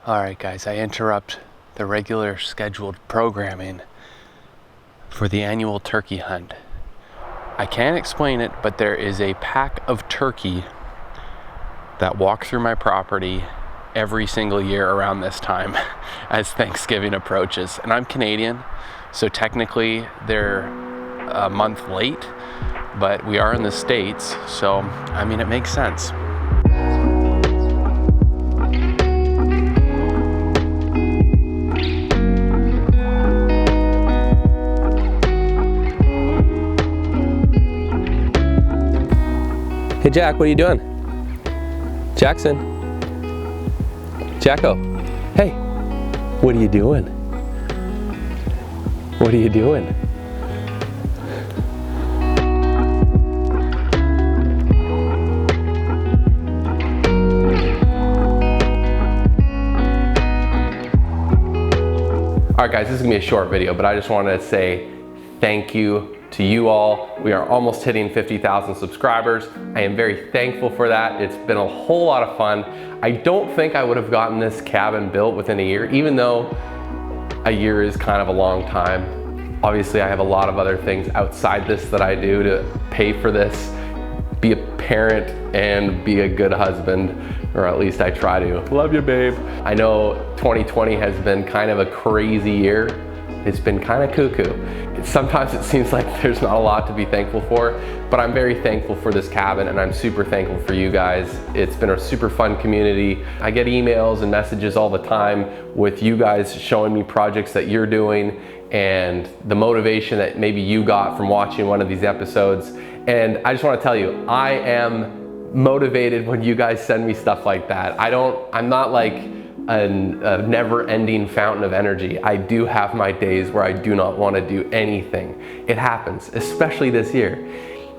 Alright guys, I interrupt the regular scheduled programming for the annual turkey hunt. I can't explain it, but there is a pack of turkey that walk through my property every single year around this time as Thanksgiving approaches. And I'm Canadian, so technically they're a month late, but we are in the States, so I mean, it makes sense. Hey Jack, what are you doing? Jackson? Jacko? Hey, what are you doing? What are you doing? Alright guys, this is gonna be a short video, but I just wanted to say thank you to you all. We are almost hitting 50,000 subscribers. I am very thankful for that. It's been a whole lot of fun. I don't think I would have gotten this cabin built within a year, even though a year is kind of a long time. Obviously, I have a lot of other things outside this that I do to pay for this, be a parent and be a good husband, or at least I try to. Love you, babe. I know 2020 has been kind of a crazy year. It's been kind of cuckoo. Sometimes it seems like there's not a lot to be thankful for, but I'm very thankful for this cabin and I'm super thankful for you guys. It's been a super fun community. I get emails and messages all the time with you guys showing me projects that you're doing and the motivation that maybe you got from watching one of these episodes. And I just want to tell you, I am motivated when you guys send me stuff like that. I'm not like a never-ending fountain of energy. I do have my days where I do not want to do anything. It happens, especially this year.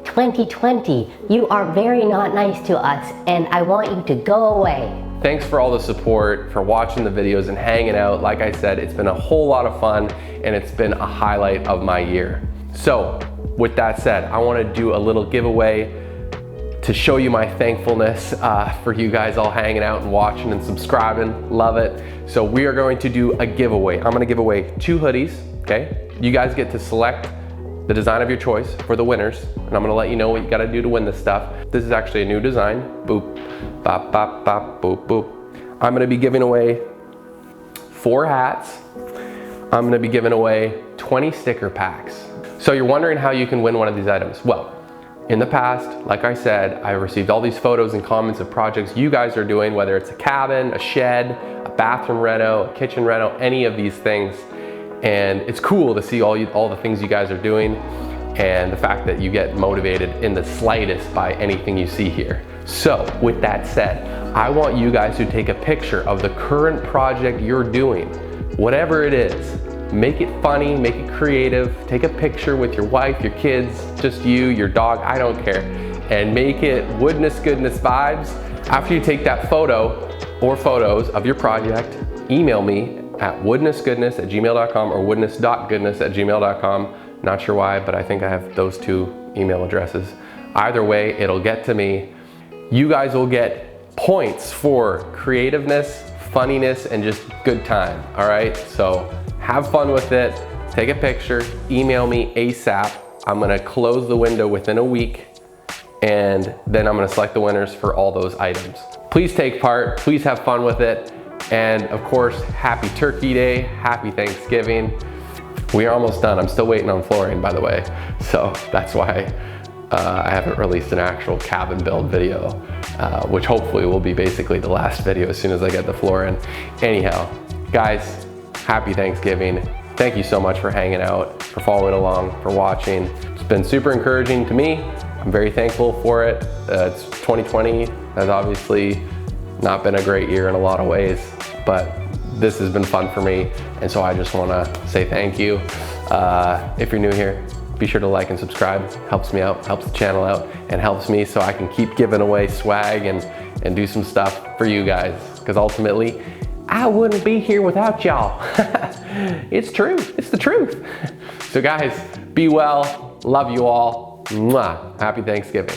2020, you are very not nice to us and I want you to go away. Thanks for all the support, for watching the videos and hanging out. Like I said, it's been a whole lot of fun and it's been a highlight of my year. So with that said, I want to do a little giveaway to show you my thankfulness for you guys all hanging out and watching and subscribing. Love it. So we are going to do a giveaway. I'm gonna give away 2 hoodies, okay? You guys get to select the design of your choice for the winners, and I'm gonna let you know what you gotta do to win this stuff. This is actually a new design. Boop, bop, bop, bop, boop, boop. I'm gonna be giving away 4 hats. I'm gonna be giving away 20 sticker packs. So you're wondering how you can win one of these items. Well, in the past, like I said, I received all these photos and comments of projects you guys are doing, whether it's a cabin, a shed, a bathroom reno, a kitchen reno, any of these things. And it's cool to see all the things you guys are doing and the fact that you get motivated in the slightest by anything you see here. So with that said, I want you guys to take a picture of the current project you're doing, whatever it is. Make it funny, make it creative, take a picture with your wife, your kids, just you, your dog, I don't care, and make it Woodness Goodness vibes. After you take that photo or photos of your project, email me at woodnessgoodness@gmail.com or woodness.goodness@gmail.com. Not sure why, but I think I have those 2 email addresses. Either way, it'll get to me. You guys will get points for creativeness, funniness, and just good time, all right? So have fun with it, take a picture, email me ASAP. I'm gonna close the window within a week, and then I'm gonna select the winners for all those items. Please take part, please have fun with it, and of course, happy Turkey Day, happy Thanksgiving. We are almost done. I'm still waiting on flooring, by the way, so that's why I haven't released an actual cabin build video, which hopefully will be basically the last video as soon as I get the floor in. Anyhow, guys, happy Thanksgiving. Thank you so much for hanging out, for following along, for watching. It's been super encouraging to me. I'm very thankful for it. 2020 has obviously not been a great year in a lot of ways, but this has been fun for me. And so I just wanna say thank you. If you're new here, be sure to like and subscribe. Helps me out, helps the channel out, and helps me so I can keep giving away swag and do some stuff for you guys. Because ultimately, I wouldn't be here without y'all. It's true, it's the truth. So guys, be well, love you all. Mwah. Happy Thanksgiving.